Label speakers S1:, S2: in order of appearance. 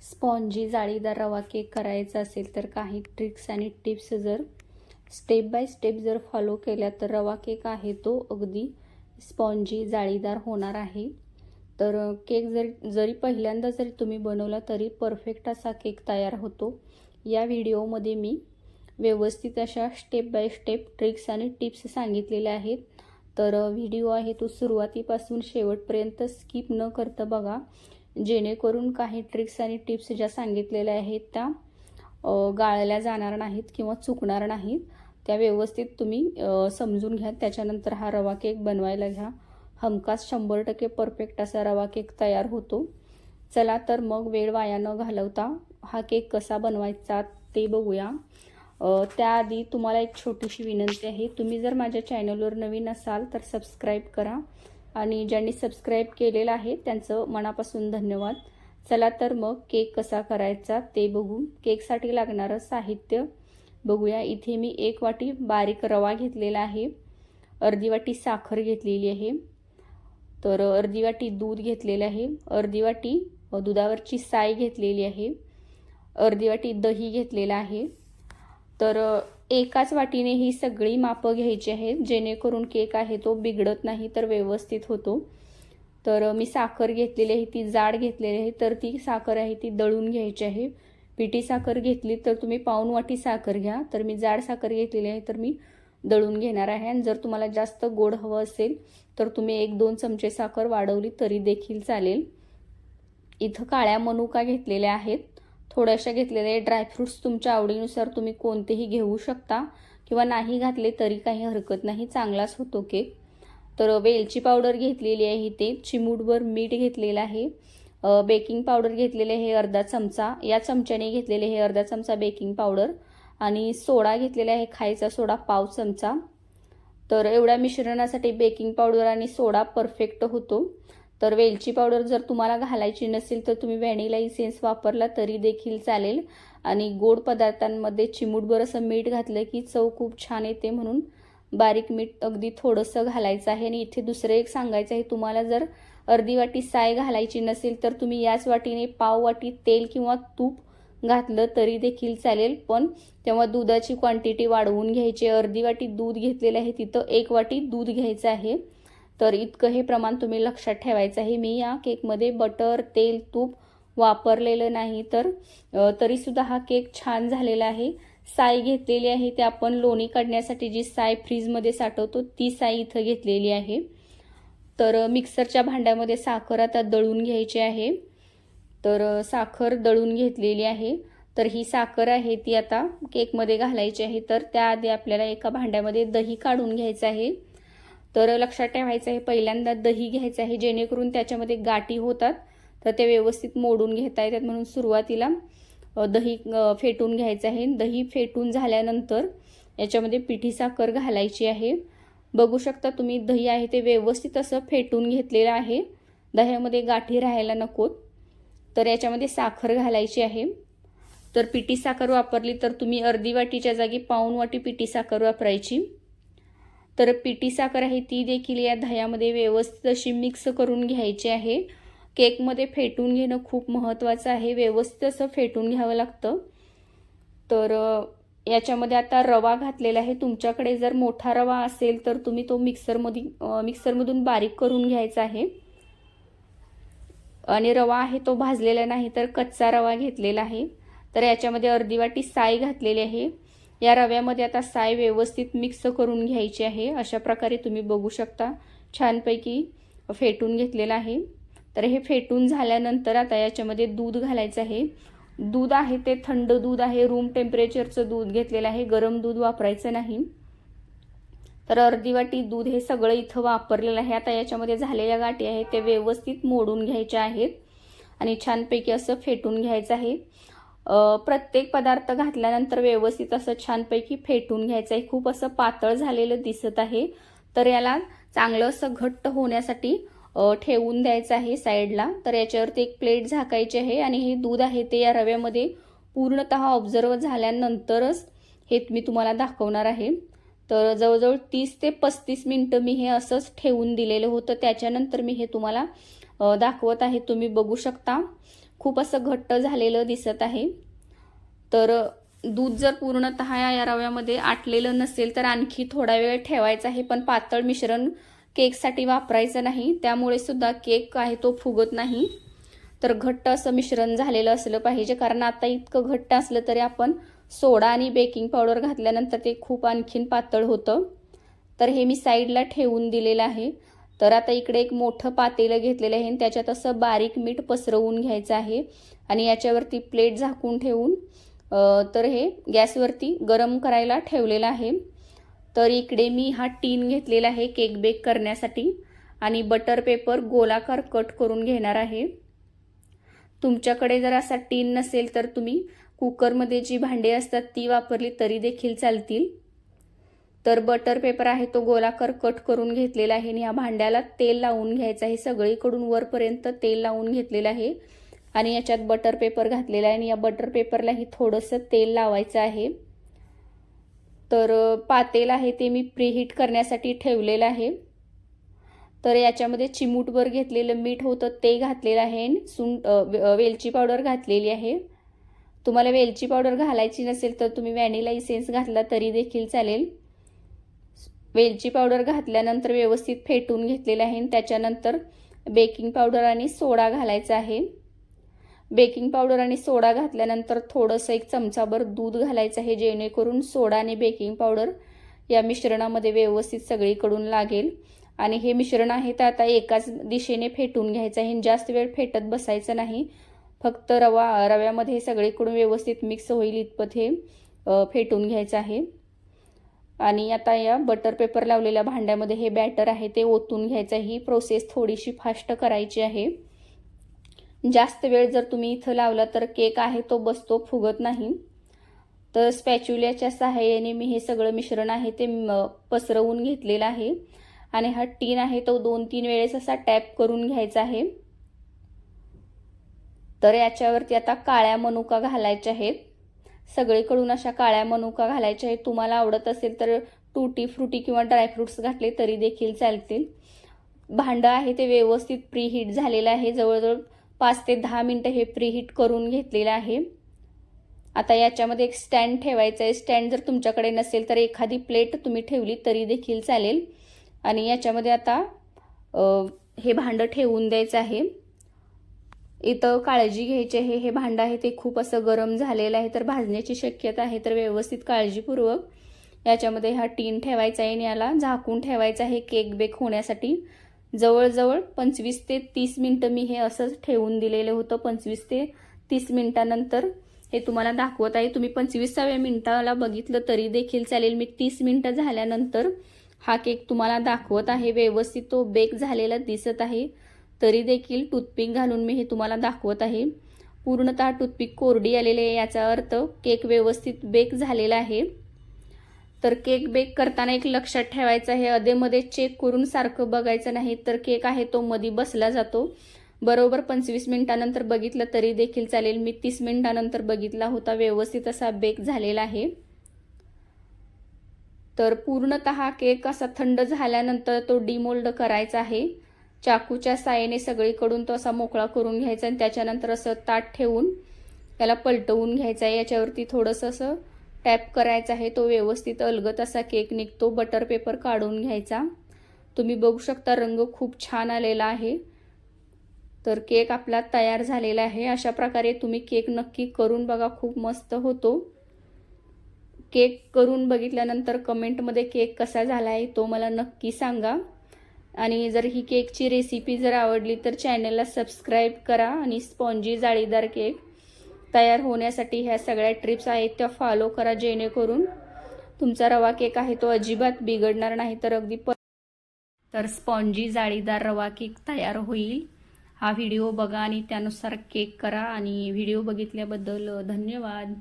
S1: Spongy जाळीदार रवा cake करायचा असेल तर काही ट्रिक्स आणि टिप्स जर स्टेप बाय स्टेप जर फॉलो केल्या तर रवा केक आहे तो अगदी स्पॉन्जी जाळीदार होणार आहे। तर केक जरी पहिल्यांदा जरी तुम्ही बनवला तरी परफेक्ट असा केक तयार होतो। या व्हिडिओमध्ये मी व्यवस्थित अशा स्टेप बाय स्टेप ट्रिक्स आणि टिप्स सांगितलेल्या आहेत। तर व्हिडिओ आहे तो सुरुवातीपासून शेवटपर्यंत स्किप न करता बघा, जेणेकरून काही ट्रिक्स आणि टिप्स ज्या सांगितलेल्या आहेत त्या गाळल्या जाणार नाहीत किंवा चुकणार नाहीत। त्या व्यवस्थित तुम्ही समजून घ्या, त्याच्यानंतर हा रवा केक बनवायला घ्या। हमखास 100% परफेक्ट असा रवा केक तयार होतो। चला तर मग वेळ वाया न घालवता हा केक कसा बनवायचा ते बघूया। त्याआधी तुम्हाला एक छोटीशी विनंती आहे, तुम्ही जर माझ्या चॅनलवर नवीन असाल तर सबस्क्राईब करा आणि ज्यांनी सबस्क्राईब केलेलं आहे त्यांचं मनापासून धन्यवाद। चला तर मग केक कसा करायचा ते बघू। केकसाठी लागणारं साहित्य बघूया। इथे मी 1 वाटी बारीक रवा घेतलेला आहे, अर्धी वाटी साखर घेतलेली आहे, तर अर्धी वाटी दूध घेतलेलं आहे, अर्धी वाटी दुधावरची साय घेतलेली आहे, अर्धी वाटी दही घेतलेला आहे। तर एकाच वाटीने ही सगळी मापं घ्यायची आहेत, जेणेकरून केक आहे तो बिघडत नाही तर व्यवस्थित होतो। तर मी साखर घेतलेली आहे, ती जाड घेतलेली आहे, तर ती साखर आहे ती दळून घ्यायची आहे। पिठी साखर घेतली तर तुम्ही पाऊण वाटी साखर घ्या, तर मी जाड साखर घेतलेली आहे तर मी दळून घेणार आहे। आणि जर तुम्हाला जास्त गोड हवं असेल तर तुम्ही 1-2 चमचे साखर वाढवली तरी देखील चालेल। इथं काळ्या मनुका घेतलेल्या आहेत, थोड्याशा घेतलेल्या आहे। ड्रायफ्रुट्स तुमच्या आवडीनुसार तुम्ही कोणतेही घेऊ शकता किंवा नाही घातले तरी काही हरकत नाही, चांगलाच होतो केक। तर वेलची पावडर घेतलेली आहे, इथे चिमूटभर मीठ घेतलेलं आहे, बेकिंग पावडर घेतलेले आहे अर्धा चमचा, या चमच्याने घेतलेले आहे अर्धा चमचा बेकिंग पावडर, आणि सोडा घेतलेला आहे खायचा सोडा पाव चमचा। तर एवढ्या मिश्रणासाठी बेकिंग पावडर आणि सोडा परफेक्ट होतो। तर वेलची पावडर जर तुम्हाला घालायची नसेल तर तुम्ही व्हॅनिला इसेन्स वापरला तरी देखील चालेल। आणि गोड पदार्थांमध्ये चिमूटभर असं मीठ घातलं की चव खूप छान येते, म्हणून बारीक मीठ अगदी थोडंसं घालायचं आहे। आणि इथे दुसरं एक सांगायचं आहे, तुम्हाला जर अर्धी वाटी साय घालायची नसेल तर तुम्ही याच वाटीने पाव वाटी तेल किंवा तूप घातलं तरी देखील चालेल, पण तेव्हा दुधाची क्वांटिटी वाढवून घ्यायची। अर्धी वाटी दूध घेतलेलं आहे, तिथं 1 वाटी दूध घ्यायचं आहे। तर इतकं हे प्रमाण तुम्ही लक्षात ठेवायचं आहे। मी या केकमध्ये बटर, तेल, तूप वापरलेलं नाही, तर तरीसुद्धा हा केक छान झालेला आहे। साय घेतलेली आहे, ते आपण लोणी काढण्यासाठी जी साय फ्रीजमध्ये साठवतो ती साय इथं घेतलेली आहे। तर मिक्सरच्या भांड्यामध्ये साखर आता दळून घ्यायची आहे, तर साखर दळून घेतलेली आहे। तर ही साखर आहे ती आता केकमध्ये घालायची आहे। तर त्याआधी आपल्याला एका भांड्यामध्ये दही काढून घ्यायचं आहे। तर लक्षात ठेवायचं आहे, पहिल्यांदा दही घ्यायचं आहे, जेणेकरून त्याच्यामध्ये गाठी होतात तर ते व्यवस्थित मोडून घेता येतात, म्हणून सुरुवातीला दही फेटून घ्यायचं आहे। दही फेटून झाल्यानंतर याच्यामध्ये पिठी साखर घालायची आहे। बघू शकता तुम्ही दही आहे ते व्यवस्थित असं फेटून घेतलेलं आहे, दह्यामध्ये गाठी राहायला नकोत। तर याच्यामध्ये साखर घालायची आहे। तर पिठी साखर वापरली तर तुम्ही अर्धी वाटीच्या जागी पाऊण वाटी पिठी साखर वापरायची। तर पिठी साखर आहे ती देखील या दह्यामध्ये व्यवस्थित अशी मिक्स करून घ्यायची आहे। केकमध्ये फेटून घेणं खूप महत्त्वाचं आहे, व्यवस्थित असं फेटून घ्यावं लागतं। तर याच्यामध्ये आता रवा घातलेला आहे, तुमच्याकडे जर मोठा रवा असेल तर तुम्ही तो मिक्सरमधून बारीक करून घ्यायचा आहे। आणि रवा आहे तो भाजलेला नाही तर कच्चा रवा घेतलेला आहे। तर याच्यामध्ये अर्धी वाटी साय घातलेली आहे, या रव्यामध्ये आता साय व्यवस्थित मिक्स करून घ्यायची आहे। अशा प्रकारे तुम्ही बघू शकता छानपैकी फेटून घेतलेला आहे। तर हे फेटून झाल्यानंतर आता याच्यामध्ये दूध घालायचं आहे। दूध आहे ते थंड दूध आहे, रूम टेम्परेचरचं दूध घेतलेलं आहे, गरम दूध वापरायचं नाही। तर अर्धी वाटी दूध हे सगळं इथं वापरलेलं आहे। आता याच्यामध्ये झालेल्या गाठी आहेत ते व्यवस्थित मोडून घ्यायच्या आहेत आणि छानपैकी असं फेटून घ्यायचं आहे। प्रत्येक पदार्थ घातल्यानंतर व्यवस्थित असं छानपैकी फेटून घ्यायचं आहे। खूप असं पातळ झालेलं दिसत आहे, तर याला चांगलं असं घट्ट होण्यासाठी ठेवून द्यायचं आहे साईडला। तर याच्यावरती एक प्लेट झाकायची आहे आणि हे दूध आहे ते या रव्यामध्ये पूर्णतः ऑब्झर्व झाल्यानंतरच हे मी तुम्हाला दाखवणार आहे। तर जवळजवळ 30 ते 35 मिनिटं मी हे असंच ठेवून दिलेलं होतं, त्याच्यानंतर मी हे तुम्हाला दाखवत आहे। तुम्ही बघू शकता खूप असं घट्ट झालेलं दिसत आहे। तर दूध जर पूर्णतः या रव्यामध्ये आटलेलं नसेल तर आणखी थोडा वेळ ठेवायचा आहे, पण पातळ मिश्रण केकसाठी वापरायचं नाही, त्यामुळे सुद्धा केक आहे तो फुगत नाही। तर घट्ट असं मिश्रण झालेलं असलं पाहिजे, कारण आता इतकं घट्ट असलं तरी आपण सोडा आणि बेकिंग पावडर घातल्यानंतर ते खूप आणखीन पातळ होतं। तर हे मी साईडला ठेवून दिलेलं आहे। तर आता इकडे एक मोठं पातेलं घेतलेलं आहे आणि त्याच्यात असं बारीक मीठ पसरवून घ्यायचं आहे आणि याच्यावरती प्लेट झाकून ठेवून तर हे गॅसवरती गरम करायला ठेवलेलं आहे। तर इकडे मी हा टीन घेतलेला आहे केक बेक करण्यासाठी आणि बटर पेपर गोलाकार कट करून घेणार आहे। तुमच्याकडे जर असा टीन नसेल तर तुम्ही कुकरमध्ये जी भांडी असतात ती वापरली तरी देखील चालतील। तर बटर पेपर आहे तो गोलाकार कट करून घेतलेला आहे आणि या भांड्याला तेल लावून घ्यायचं आहे, सगळीकडून वरपर्यंत तेल लावून घेतलेलं आहे आणि याच्यात बटर पेपर घातलेला आहे आणि या बटर पेपरलाही थोडंसं तेल लावायचं आहे। तर पातेल आहे ते मी प्रीहीट करण्यासाठी ठेवलेलं आहे। तर याच्यामध्ये चिमूटभर घेतलेलं मीठ होतं ते घातलेलं आहे, वेलची पावडर घातलेली आहे। तुम्हाला वेलची पावडर घालायची नसेल तर तुम्ही व्हॅनिला इसेन्स घातला तरी देखील चालेल। वेलची पावडर घातल्यानंतर व्यवस्थित फेटून घेतलेलं आहे आणि त्याच्यानंतर बेकिंग पावडर आणि सोडा घालायचा आहे। बेकिंग पावडर आणि सोडा घातल्यानंतर थोडंसं एक चमचाभर दूध घालायचं आहे, जेणेकरून सोडा आणि बेकिंग पावडर या मिश्रणामध्ये व्यवस्थित सगळीकडून लागेल। आणि हे मिश्रण आहे तर आता एकाच दिशेने फेटून घ्यायचं आहे, जास्त वेळ फेटत बसायचं नाही, फक्त रव्यामध्ये सगळीकडून व्यवस्थित मिक्स होईल इतपत हे फेटून घ्यायचं आहे। आणि आता या बटर पेपर लावलेल्या भांड्यामध्ये हे बॅटर आहे ते ओतून घ्यायचं आहे। ही प्रोसेस थोडीशी फास्ट करायची आहे, जास्त वेळ जर तुम्ही इथं लावला तर केक आहे तो बसतो, फुगत नाही। तर स्पॅच्युल्याच्या सहाय्याने मी हे सगळं मिश्रण आहे ते पसरवून घेतलेलं आहे आणि हा टीन आहे तो 2-3 वेळेस असा टॅप करून घ्यायचा आहे। तर याच्यावरती आता काळ्या मनुका घालायच्या आहेत, सगळीकडून अशा काळ्या मनुका घालायच्या आहेत। तुम्हाला आवडत असेल तर टूटी फ्रुटी किंवा ड्रायफ्रुट्स घातले तरी देखील चालतील। भांडं आहे ते व्यवस्थित प्रीहीट झालेलं आहे, जवळजवळ 5 ते 10 मिनिटं हे प्रीहीट करून घेतलेलं आहे। आता याच्यामध्ये एक स्टँड ठेवायचं आहे, स्टँड जर तुमच्याकडे नसेल तर एखादी प्लेट तुम्ही ठेवली तरी देखील चालेल आणि याच्यामध्ये आता हे भांडं ठेवून द्यायचं आहे। इथं काळजी घ्यायची आहे, हे भांडं आहे ते खूप असं गरम झालेलं आहे, तर भाजण्याची शक्यता आहे, तर व्यवस्थित काळजीपूर्वक याच्यामध्ये हा टीन ठेवायचा आहे आणि याला झाकून ठेवायचं आहे केक बेक होण्यासाठी। जवळजवळ 25 ते 30 मिनिटं मी हे असंच ठेवून दिलेलं होतं। 25 ते 30 मिनिटानंतर हे तुम्हाला दाखवत आहे, तुम्ही 25व्या मिनिटाला बघितलं तरी देखील चालेल। मी 30 मिनिटं झाल्यानंतर हा केक तुम्हाला दाखवत आहे, व्यवस्थित तो बेक झालेला दिसत आहे, तरी देखील टूथपिक घालून मी हे तुम्हाला दाखवत आहे। पूर्णतः टूथपिक कोरडी आलेली आहे, याचा अर्थ केक व्यवस्थित बेक झालेला आहे। तर केक बेक करताना एक लक्षात ठेवायचं आहे, अधेमध्ये चेक करून सारखं बघायचं नाही, तर केक आहे तो मध्ये बसला जातो। बरोबर 25 मिनिटानंतर बघितलं तरी देखील चालेल, मी 30 मिनिटानंतर बघितला होता, व्यवस्थित असा बेक झालेला आहे। तर पूर्णतः केक असा थंड झाल्यानंतर तो डिमोल्ड करायचा आहे, चाकूच्या साहाय्याने सगळीकडून तो असा मोकळा करून घ्यायचा आणि त्याच्यानंतर असं ताट ठेवून त्याला पलटवून घ्यायचं आहे। याच्यावरती थोडंसं असं टॅप करायचं आहे, तो व्यवस्थित अलगद असा केक निघतो। बटर पेपर काढून घ्यायचा, तुम्ही बघू शकता रंग खूप छान आलेला आहे। तर केक आपला तयार झालेला आहे। अशा प्रकारे तुम्ही केक नक्की करून बघा, खूप मस्त होतो। केक करून बघितल्यानंतर कमेंटमध्ये केक कसा झाला आहे तो मला नक्की सांगा आणि जर ही केकची रेसिपी जर आवडली तर चॅनलला सबस्क्राईब करा आणि स्पॉन्जी जाळीदार केक तयार होण्यासाठी ह्या सगळ्या टिप्स आहेत त्या फॉलो करा, जेणेकरून तुमचा रवा केक आहे तो अजिबात बिघडणार नाही, तर अगदी तर स्पॉन्जी जाळीदार रवा केक तयार होईल। हा व्हिडिओ बघा आणि त्यानुसार केक करा आणि व्हिडिओ बघितल्याबद्दल धन्यवाद।